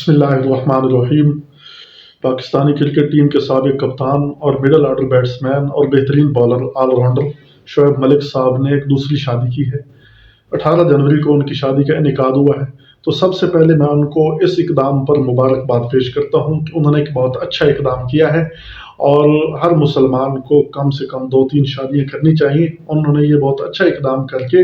بسم اللہ الرحمن الرحیم۔ پاکستانی کرکٹ ٹیم کے سابق کپتان اور مڈل آرڈر بیٹسمین اور بہترین bowler all rounder Shoaib Malik صاحب نے ایک دوسری شادی کی ہے۔ 18 جنوری کو ان کی شادی کا انعقاد ہوا ہے، تو سب سے پہلے میں ان کو اس اقدام پر مبارکباد پیش کرتا ہوں کہ انہوں نے ایک بہت اچھا اقدام کیا ہے، اور ہر مسلمان کو کم سے کم 2-3 شادیاں کرنی چاہیے۔ انہوں نے یہ بہت اچھا اقدام کر کے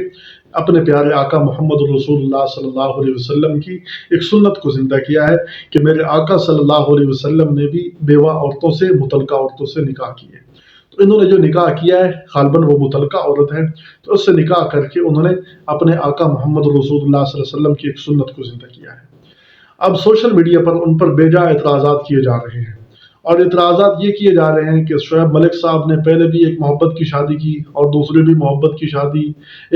اپنے پیارے آقا محمد رسول اللہ صلی اللہ علیہ وسلم کی ایک سنت کو زندہ کیا ہے کہ میرے آقا صلی اللہ علیہ وسلم نے بھی بیوہ عورتوں سے، مطلقہ عورتوں سے نکاح کیے۔ تو انہوں نے جو نکاح کیا ہے غالباً وہ مطلقہ عورت ہے، تو اس سے نکاح کر کے انہوں نے اپنے آقا محمد رسول اللہ صلی اللہ علیہ وسلم کی ایک سنت کو زندہ کیا ہے۔ اب سوشل میڈیا پر ان پر بے جا اعتراضات کیے جا رہے ہیں، اور اعتراضات یہ کیے جا رہے ہیں کہ شعیب ملک صاحب نے پہلے بھی ایک محبت کی شادی کی اور دوسری بھی محبت کی شادی،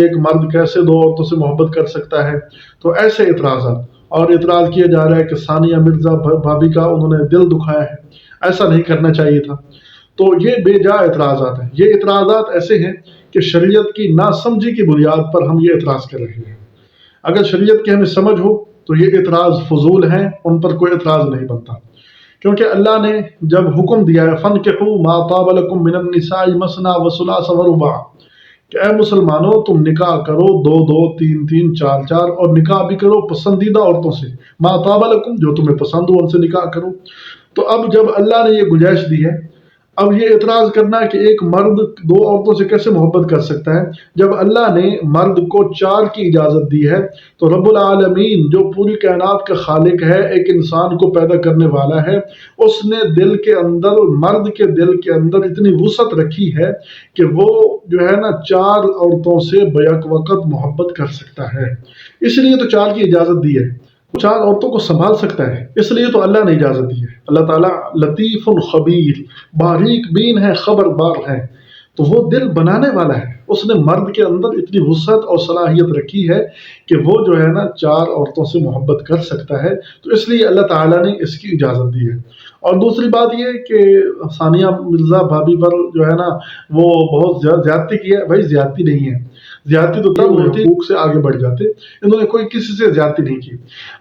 ایک مرد کیسے 2 عورتوں سے محبت کر سکتا ہے؟ تو ایسے اعتراضات، اور اعتراض کیا جا رہا ہے کہ ثانیہ مرزا بھابی کا انہوں نے دل دکھایا ہے، ایسا نہیں کرنا چاہیے تھا۔ تو یہ بے جا اعتراضات ہیں۔ یہ اعتراضات ایسے ہیں کہ شریعت کی ناسمجھی کی بنیاد پر ہم یہ اعتراض کر رہے ہیں۔ اگر شریعت کی ہمیں سمجھ ہو تو یہ اعتراض فضول ہیں، ان پر کوئی اعتراض نہیں بنتا، کیونکہ اللہ نے جب حکم دیا ہے فَانكِحُوا مَا طَابَ لَكُم مِّنَ النِّسَاءِ مَثْنَىٰ وَثُلَاثَ وَرُبَاعَ، کہ اے مسلمانوں تم نکاح کرو 2-2 3-3 4-4، اور نکاح بھی کرو پسندیدہ عورتوں سے، مَا طَابَ لَكُم، جو تمہیں پسند ہو ان سے نکاح کرو۔ تو اب جب اللہ نے یہ گنجائش دی ہے، اب یہ اعتراض کرنا ہے کہ ایک مرد 2 عورتوں سے کیسے محبت کر سکتا ہے؟ جب اللہ نے مرد کو 4 کی اجازت دی ہے، تو رب العالمین جو پوری کائنات کا خالق ہے، ایک انسان کو پیدا کرنے والا ہے، اس نے دل کے اندر، مرد کے دل کے اندر اتنی وسعت رکھی ہے کہ وہ جو ہے نا 4 عورتوں سے بیک وقت محبت کر سکتا ہے۔ اس لیے تو 4 کی اجازت دی ہے، 4 عورتوں کو سنبھال سکتا ہے، اس لیے تو اللہ نے اجازت دی ہے۔ اللہ تعالیٰ لطیف خبیر، باریک بین ہے، خبردار ہے، تو وہ دل بنانے والا ہے۔ اس نے مرد کے اندر اتنی وسعت اور صلاحیت رکھی ہے کہ وہ جو ہے نا 4 عورتوں سے محبت کر سکتا ہے، تو اس لیے اللہ تعالیٰ نے اس کی اجازت دی ہے۔ اور دوسری بات یہ کہ ثانیہ مرزا بھابی پر جو ہے نا وہ بہت زیادتی کی ہے، بھائی زیادتی نہیں ہے، زیادتی تو تب ہوتی حقوق سے آگے بڑھ جاتے، انہوں نے کوئی کسی سے زیادتی نہیں کی۔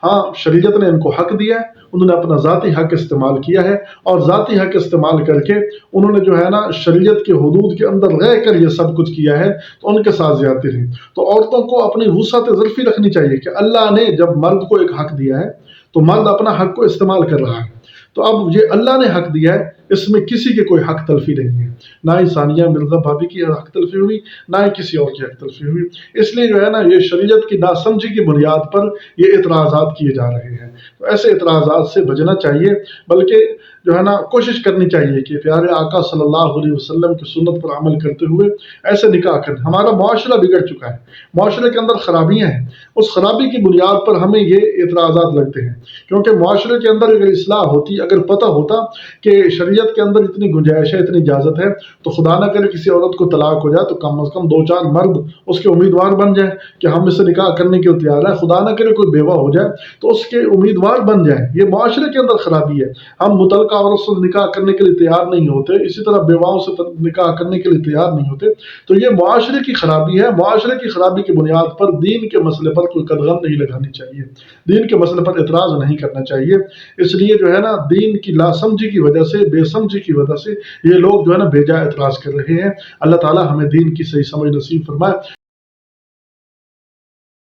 ہاں شریعت نے ان کو حق دیا ہے، انہوں نے اپنا ذاتی حق استعمال کیا ہے، اور ذاتی حق استعمال کر کے انہوں نے جو ہے نا شریعت کے حدود کے اندر رہ کر یہ سب کچھ کیا ہے، تو ان کے ساتھ زیادتی نہیں۔ تو عورتوں کو اپنی وسعت ظرفی رکھنی چاہیے کہ اللہ نے جب مرد کو ایک حق دیا ہے تو مرد اپنا حق کو استعمال کر رہا ہے، تو اب یہ اللہ نے حق دیا ہے، اس میں کسی کے کوئی حق تلفی نہیں ہے، نہ ہی ثانیہ مرزا بھابی کی حق تلفی ہوئی، نہ ہی کسی اور کی حق تلفی ہوئی۔ اس لیے جو ہے نا یہ شریعت کی ناسمجھی کی بنیاد پر یہ اعتراضات کیے جا رہے ہیں، تو ایسے اعتراضات سے بچنا چاہیے، بلکہ جو ہے نا کوشش کرنی چاہیے کہ پیارے آقا صلی اللہ علیہ وسلم کی سنت پر عمل کرتے ہوئے ایسے نکاح کریں۔ ہمارا معاشرہ بگڑ چکا ہے، معاشرے کے اندر خرابیاں ہیں، اس خرابی کی بنیاد پر ہمیں یہ اعتراضات لگتے ہیں، کیونکہ معاشرے کے اندر اگر اصلاح ہوتی، اگر پتہ ہوتا کہ شریعت کے اندر اتنی گنجائش ہے، اتنی اجازت ہے، تو خدا نہ کرے کسی عورت کو طلاق ہو جائے تو کم از کم 2-4 مرد اس کے امیدوار بن جائیں کہ ہم اس سے نکاح کرنے کے تیار ہیں۔ خدا نہ کرے کوئی بیوہ ہو جائے تو اس کے امیدوار بن جائیں۔ یہ معاشرے کے اندر خرابی ہے، ہم متعلقہ عورت سے نکاح کرنے کے لیے تیار نہیں ہوتے، اسی طرح بیواؤں سے نکاح کرنے کے لیے تیار نہیں ہوتے، تو یہ معاشرے کی خرابی ہے۔ معاشرے کی خرابی کی بنیاد پر دین کے مسئلے پر کوئی قدغن نہیں لگانی چاہیے، دین کے مسئلے پر اعتراض نہیں کرنا چاہیے۔ اس لیے جو ہے نا دین کی لاسمجھی کی وجہ سے، بے سمجھی کی وجہ سے یہ لوگ جو ہے نا بے جا اعتراض کر رہے ہیں۔ اللہ تعالیٰ ہمیں دین کی صحیح سمجھ نصیب فرمائے۔